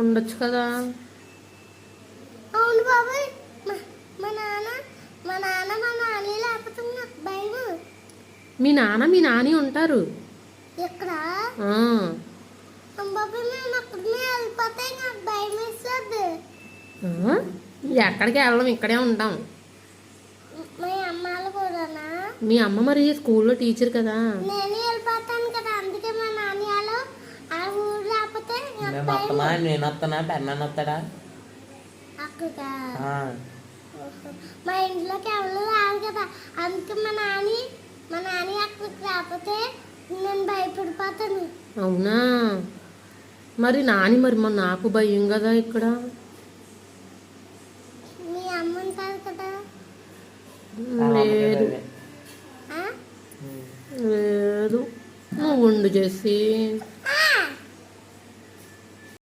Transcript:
ఉండొచ్చు కదా. అవును బాబాయ్, మా నాన్న మా నాన్న మా నాని లేకపోతే నాకు భయం. మీ నాన్న మీ నాని ఉంటారు ఇక్కడ. ఆ. బాబాయ్ మేము అక్కడనే వెళ్ళిపోతే నాకు భయం వేస్తుంది. ఆ? ఎక్కడికి వెళ్ళం, ఇక్కడే ఉంటాం. మా అమ్మాలు కూడానా? మీ అమ్మ మరి స్కూల్లో టీచర్ కదా. నేను వెళ్ళిపోతాను కదా, అందుకే మా నాని వాళ్ళు ఆ ఊరు లేకపోతే నాకు మేము భయం. వస్తామా, నేను వస్తానా, పెన్నాన్ని వస్తాడా? అక్కడికా? ఆ. మా ఇంట్లోకి ఎవరు రారు కదా, అందుకే మా నాని అక్కడికి రాకపోతే నేను భయపడిపోతాను. అవునా? మరి నాని మరి నాకు భయం కదా ఇక్కడ. మీ అమ్మ ఉంటారు కదా. లేదు ఆ? లేదు, నువ్వు ఉండు చేసి.